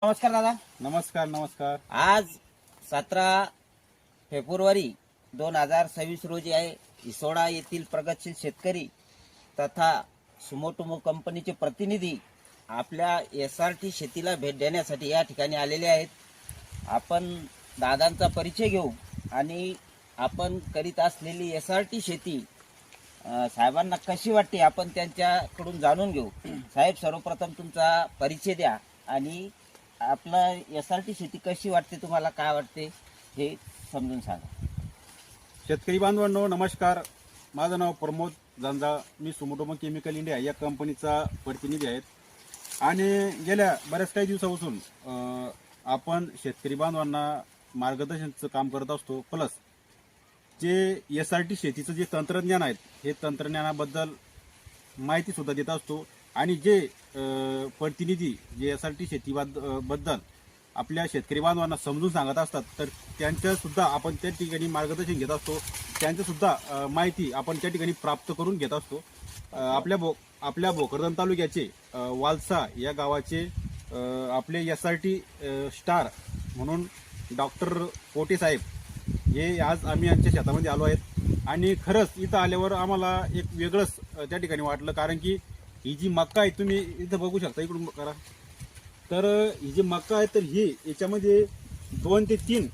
नमस्कार दादा. नमस्कार नमस्कार. आज 17 फेब्रुवारी 2026 रोजी आहे. इसोडा येथील प्रगतशील शेतकरी तथा सुमोटोमो कंपनीचे प्रतिनिधी आपल्या SRT शेतीला भेट देण्यासाठी या ठिकाणी आलेले आहेत. आपण दादांचा परिचय घेऊ आणि आपण करीत असलेली SRT शेती साहेबांना कशी वाटते आपण त्यांच्याकडून जाणून घेऊ. साहेब, सर्वप्रथम तुमचा परिचय द्या आणि आपला SRT शेती कशी वाटते, तुम्हाला काय वाटते हे समजून सांगा. शेतकरी बांधवांनो नमस्कार. माझं नाव प्रमोद जांजा. मी सुमोटोमो केमिकल इंडिया या कंपनीचा प्रतिनिधी आहे आणि गेल्या बऱ्याच काही दिवसापासून आपण शेतकरी बांधवांना मार्गदर्शनाचं काम करत असतो. प्लस जे SRT शेतीचं जे तंत्रज्ञान आहे हे तंत्रज्ञानाबद्दल माहिती सुद्धा देत असतो आणि जे प्रतिनिधी जे SRT शेतीबद्दल आपल्या शेतकरी बांधवांना समजून सांगत असतात तर त्यांचं सुद्धा आपण त्या ठिकाणी मार्गदर्शन घेत असतो. त्यांचं सुद्धा माहिती आपण त्या ठिकाणी प्राप्त करून घेत असतो. आपल्या भोकरदन तालुक्याचे वालसा या गावाचे आपले SRT स्टार म्हणून डॉक्टर पोटे साहेब हे आज आम्ही यांच्या शेतामध्ये आलो आहेत आणि खरंच इथं आल्यावर आम्हाला एक वेगळंच त्या ठिकाणी वाटलं. कारण की ही जी मक्का आहे तुम्ही इथं बघू शकता, इकडून करा. तर ही जी मक्का आहे तर ही याच्यामध्ये 2 ते 3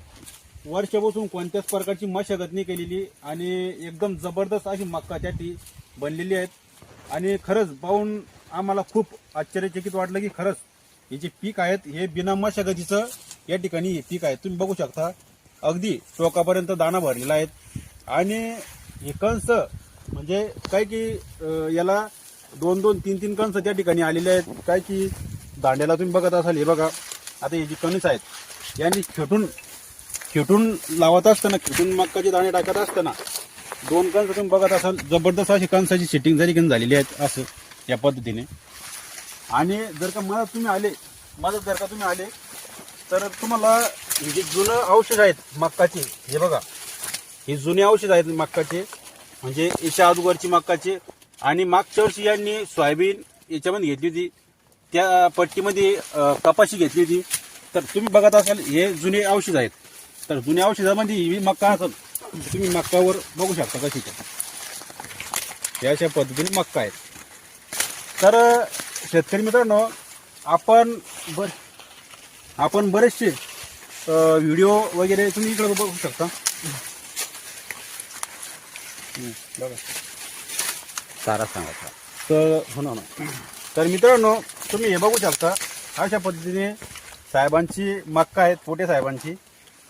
वर्षापासून कोणत्याच प्रकारची मशागत नाही केलेली आणि एकदम जबरदस्त अशी मक्का त्याटी बनलेली आहेत आणि खरंच पाहून आम्हाला खूप आश्चर्यचकित वाटलं की खरंच हे जे पीक आहेत हे बिना मशागतीचं या ठिकाणी हे पीक आहे. तुम्ही बघू शकता अगदी टोकापर्यंत दाणा भरलेला आहे आणि हे कंस म्हणजे काय की याला 2-2, 3-3 कंस त्या ठिकाणी आलेले आहेत. काय की दांड्याला तुम्ही बघत असाल, हे बघा आता हे जी कणस आहेत यांनी खेटून लावत असताना, खेटून मक्काचे दाणे टाकत असताना 2 कंस तुम्ही बघत असाल, जबरदस्त अशी कंसाची सेटिंग झालेली आहेत असं या पद्धतीने. आणि जर का मदत तुम्ही आले तर तुम्हाला हे जे जुनं औषध आहेत मक्काचे, हे बघा हे जुने औषध आहेत मक्काचे, म्हणजे याच्या अगोदरची मक्काचे आणि मागच्या वर्षी यांनी सोयाबीन याच्यामध्ये घेतली होती, त्या पट्टीमध्ये कपाशी घेतली होती. तर तुम्ही बघत असाल हे जुने औषध आहेत. तर जुन्या औषधामध्ये ही मक्का असेल, तुम्ही मक्कावर बघू शकता कशी त्या अशा पद्धतीने मक्का आहेत. तर शेतकरी मित्रांनो आपण बरेचसे व्हिडिओ वगैरे तुम्ही इकडे बघू शकता. बघा सारा सांगा. तर हो ना. तर मित्रांनो तुम्ही हे बघू शकता अशा पद्धतीने साहेबांची मक्का आहेत, पोटे साहेबांची,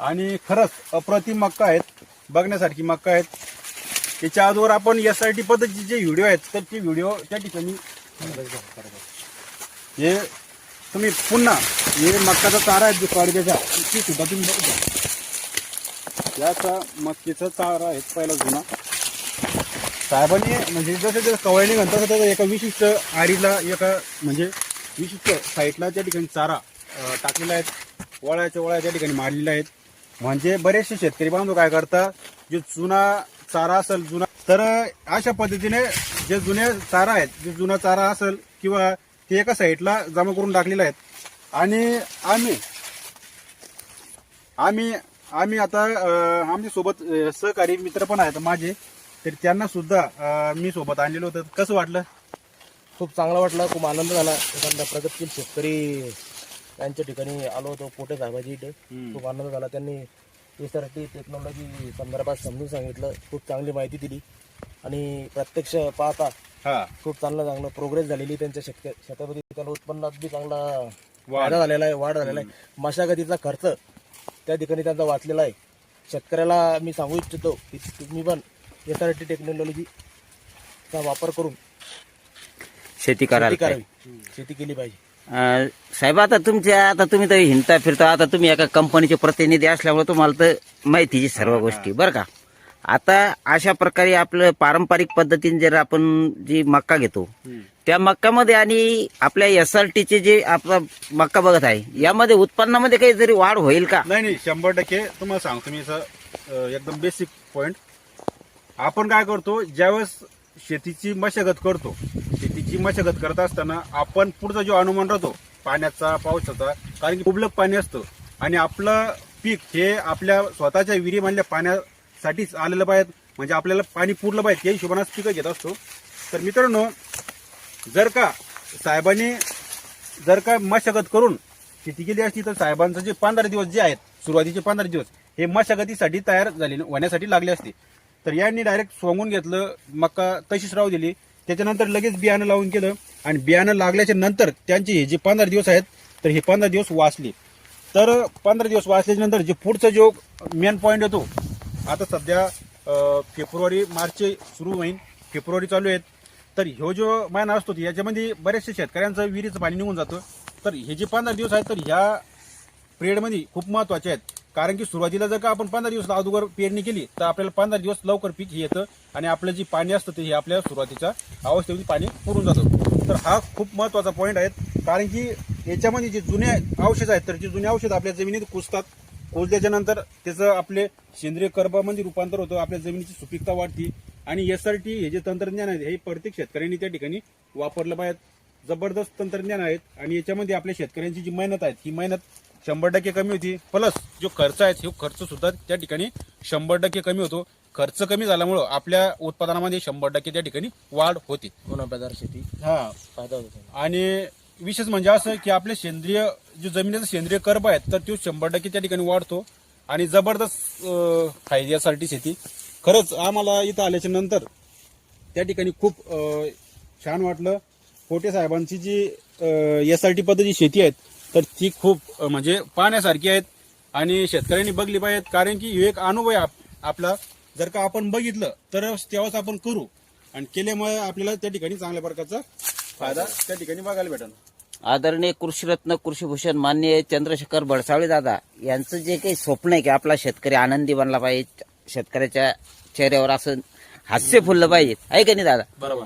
आणि खरंच अप्रतिम मक्का आहेत, बघण्यासारखी मक्का आहेत. त्याच्या अगोदर आपण SRT पद्धतीचे जे व्हिडिओ आहेत तर ते व्हिडिओ त्या ठिकाणी हे तुम्ही पुन्हा हे मक्काचा चारा आहे जो कडब्याचा ती सुद्धा तुम्ही बघू शकता. याचा मक्कीचा चारा आहे पहिला जुना. साहेबांनी म्हणजे जसं कवळणी म्हणतात तसं एका विशिष्ट आडीला एका म्हणजे विशिष्ट साईडला त्या ठिकाणी चारा टाकलेला आहे, वळ्या त्या ठिकाणी मारलेल्या आहेत. म्हणजे बरेचसे शेतकरी बांधव काय करतात, जे जुना चारा असेल तर अशा पद्धतीने जे जुने चारा आहेत, जे जुना चारा असेल किंवा ते एका साईडला जमा करून टाकलेले आहेत. आणि आम्ही आता आमच्या सोबत सहकारी मित्र पण आहेत माझे, तर त्यांना सुद्धा मी सोबत आणलेलं होतं. कसं वाटलं? खूप चांगला वाटला, खूप आनंद झाला. एखादा प्रगतशील शेतकरी यांच्या ठिकाणी आलो होतो पोटे साहेबांची इथे. खूप आनंद झाला. त्यांनी SRT टेक्नॉलॉजी संदर्भात समजून सांगितलं, खूप चांगली माहिती दिली आणि प्रत्यक्ष पाहता खूप चांगलं प्रोग्रेस झालेली त्यांच्या शेतामध्ये. त्यांना उत्पन्नात बी चांगला वाढ झालेला आहे. मशागतीचा खर्च त्या ठिकाणी त्यांचा वाचलेला आहे. शेतकऱ्याला मी सांगू इच्छितो की तुम्ही पण SRT टेक्नॉलॉजीचा वापर करून शेती केली पाहिजे. साहेब, आता तुम्ही तर हिंडता फिरता, आता तुम्ही एका कंपनीचे प्रतिनिधी असल्यामुळे तुम्हाला तर माहितीची सर्व गोष्टी बरं का. आता अशा प्रकारे आपलं पारंपरिक पद्धतीने जर आपण जी मक्का घेतो त्या मक्कामध्ये आणि आपल्या SRTचे जे आपला मक्का बघत आहे यामध्ये उत्पन्नामध्ये काही जरी वाढ होईल का? नाही, 100% तुम्हाला सांगतो मी. एकदम बेसिक पॉइंट. आपण काय करतो, ज्यावेळेस शेतीची मशागत करत असताना आपण पुढचा जो अनुमान राहतो पाण्याचा पावसाचा, कारण की मुबलक पाणी असतं आणि आपलं पीक हे आपल्या स्वतःच्या विहिरीमधल्या पाण्यासाठीच आलेलं पाहिजे, म्हणजे आपल्याला पाणी पुरलं पाहिजे या हिशोबानेच पिकं घेत असतो. तर मित्रांनो, जर का साहेबांनी जर का मशागत करून शेती केली असती तर साहेबांचं जे 15 दिवस जे आहेत, सुरुवातीचे 15 दिवस हे मशागतीसाठी तयार झाले होण्यासाठी लागले असते. तर यांनी डायरेक्ट सोंगून घेतलं, मका तशीच राहू दिली, त्याच्यानंतर लगेच बियाणं लावून केलं आणि बियाणं लागल्याच्या नंतर त्यांचे हे जे 15 दिवस आहेत तर हे 15 दिवस वाचले. तर 15 दिवस वाचल्याच्या नंतर जे पुढचा जो मेन पॉईंट येतो, आता सध्या फेब्रुवारी मार्च सुरू होईल, फेब्रुवारी चालू आहेत, तर ह्यो जो महिना असतो याच्यामध्ये बऱ्याचशा शेतकऱ्यांचं विहिरीचं पाणी निघून जातं. तर हे जे 15 दिवस आहेत तर ह्या पिरियडमध्ये खूप महत्त्वाचे आहेत, कारण की सुरुवातीला जर का आपण 15 दिवस अगोदर पेरणी केली तर आपल्याला 15 दिवस लवकर पीक हे येतं आणि आपलं जे पाणी असतं ते हे आपल्या सुरुवातीच्या अवस्थेमध्ये पाणी पुरून जातं. तर हा खूप महत्त्वाचा पॉईंट आहे, कारण की याच्यामध्ये जे जुने औषध आहेत तर जे जुने औषध आपल्या जमिनीत कुजतात, कुजल्याच्या नंतर त्याचं आपले सेंद्रिय कर्बामध्ये रूपांतर होतं, आपल्या जमिनीची सुपीकता वाढते आणि यासाठी हे जे तंत्रज्ञान आहे हे प्रत्येक शेतकऱ्यांनी त्या ठिकाणी वापरलं पाहिजे. जबरदस्त तंत्रज्ञान आहेत आणि याच्यामध्ये आपल्या शेतकऱ्यांची जी मेहनत आहे ही मेहनत 100% कमी होती, प्लस जो खर्च आहे तो खर्च सुद्धा त्या ठिकाणी 100% कमी होतो. खर्च कमी झाल्यामुळं आपल्या उत्पादनामध्ये 100% त्या ठिकाणी वाढ होते. गुणवत्तादार शेती हा, फायदा होतो. आणि विशेष म्हणजे असं की आपले सेंद्रिय जो जमिनीचा सेंद्रिय कर्ब आहे तर तो 100% त्या ठिकाणी वाढतो आणि जबरदस्त फायद्यासाठी शेती. खरंच आम्हाला इथं आल्याच्या नंतर त्या ठिकाणी खूप छान वाटलं. पोटे साहेबांची जी SRT पद्धती शेती आहेत तर ती खूप म्हणजे पाहण्यासारखी आहेत आणि शेतकऱ्यांनी बघली पाहिजेत, कारण की हे एक अनुभव आहे आपला. जर का आपण बघितलं तर तेव्हाच आपण करू आणि केल्यामुळे आपल्याला त्या ठिकाणी चांगल्या प्रकारचा फायदा त्या ठिकाणी बघायला भेटेल. आदरणीय कृषीरत्न कृषीभूषण माननीय चंद्रशेखर बडसावळे दादा यांचं जे काही स्वप्न आहे की आपला शेतकरी आनंदी बनला पाहिजे, शेतकऱ्याच्या चेहऱ्यावर असं हास्य फुललं पाहिजे, आहे का नाही दादा? बरोबर.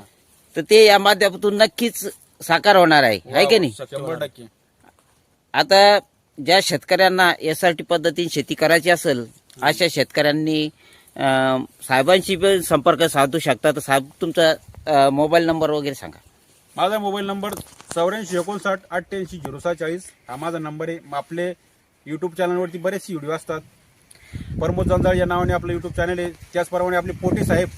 तर ते या माध्यमातून नक्कीच साकार होणार आहे का नाही? 100%. आता ज्या शेतकऱ्यांना SRT पद्धतीने शेती करायची असेल अशा शेतकऱ्यांनी साहेबांशी पण संपर्क साधू शकता. तर साहेब तुमचा मोबाईल नंबर वगैरे सांगा. माझा मोबाईल नंबर 8459 88 0640 हा माझा नंबर आहे. आपले युट्यूब चॅनलवरती बरेचसे व्हिडिओ असतात. प्रमोद जंजाळ या नावाने आपलं युट्यूब चॅनल आहे. त्याचप्रमाणे आपले पोटे साहेब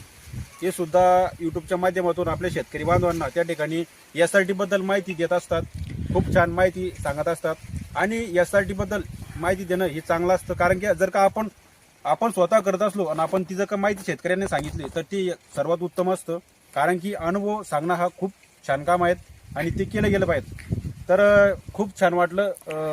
हे सुद्धा युट्यूबच्या माध्यमातून आपल्या शेतकरी बांधवांना त्या ठिकाणी SRT बद्दल माहिती देत असतात, खूप छान माहिती सांगत असतात. आणि SRT बद्दल माहिती देणं हे चांगलं असतं, कारण की जर का आपण स्वतः करत असलो आणि आपण ती जर का माहिती शेतकऱ्यांना सांगितली तर ती सर्वात उत्तम असतं, कारण की अनुभव सांगणं हा खूप छान काम आहेत आणि ते केलं गेलं पाहिजे. तर खूप छान वाटलं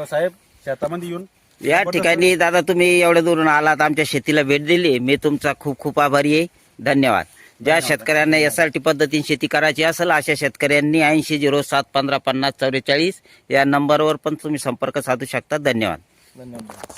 साहेब शेतामध्ये येऊन. या ठिकाणी दादा तुम्ही एवढ्या दुरून आलात, आमच्या शेतीला भेट दिली, मी तुमचा खूप खूप आभारी आहे. धन्यवाद. ज्या शेतकऱ्यांना SRT पद्धतीने शेती करायची असेल अशा शेतकऱ्यांनी 8007155044 या नंबरवर पण तुम्ही संपर्क साधू शकता. धन्यवाद. धन्यवाद.